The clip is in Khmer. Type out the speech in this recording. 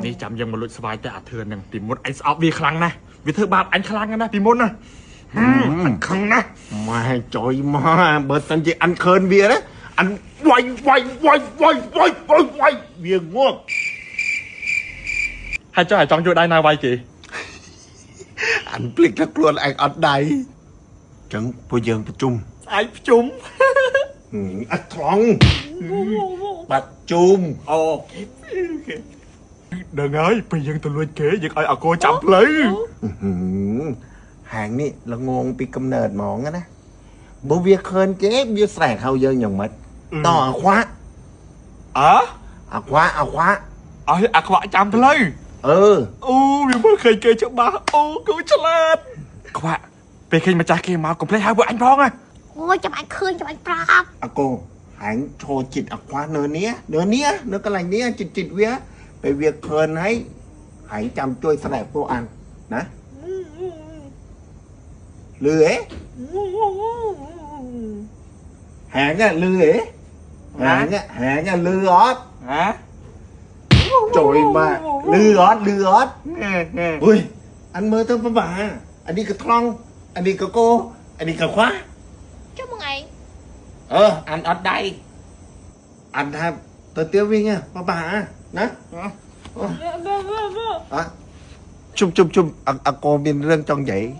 នេះចាំយើងមកលុចស្វាយតែអាធឿននឹងពីមុនអញស្អប់វាខ្លាំងណាស់វាធ្វើបាបអញខ្លាំងណាស់ពីមុនណាអញខឹងណាស់ម៉ែចុយមកបើសិនជាអញឃើញវាណាអញវាយវាងក់ហើយចង់ជួយដៃណាវាយគេអញភ្លេចថាខ្លួនឯងអត់ដៃចឹងពួកយើងប្រជុំស្អែកប្រជុំអត់ត្រង់បាត់ជុំអូដឹងហើយពេលយើងទៅលួចគេយើងឲ្យអាកូចាំផ្លូវហាងនេះល្ងងពីកំណើតហ្មងណាបើវាឃើញគេវាស្រែកហៅយើងយ៉ាងម៉េចតអាខ្វាក់អាខ្វាក់ឲ្យអាខ្វាក់ចាំផ្លូវអូវាមើលឃើញគេច្បាស់អូគូឆ្លាតខ្វាក់ពេលឃើញម្ចាស់គេមកកុំភ្លេចហៅពួកអញផងណាអូយចាំអញឃើញចាំអញប្រាប់អាកូហាងឈរចិត្តអាខ្វាក់នៅនេះនៅកន្លែងនេះចិត្តវាពេលវាឃើញហើយហាងចាំជួយស្រែកពួកអញណាលឺហ៎ហាងលឺហ៎ហាងលឺអត់trời mà lư ót ui anh mơ tới với bà anh đi cả thong anh đi cả cô anh đi cả khóa chúc mừng anh anh ở đây anh tham tới tiêu viên nha bà đó chum cô bên rừng trong vậy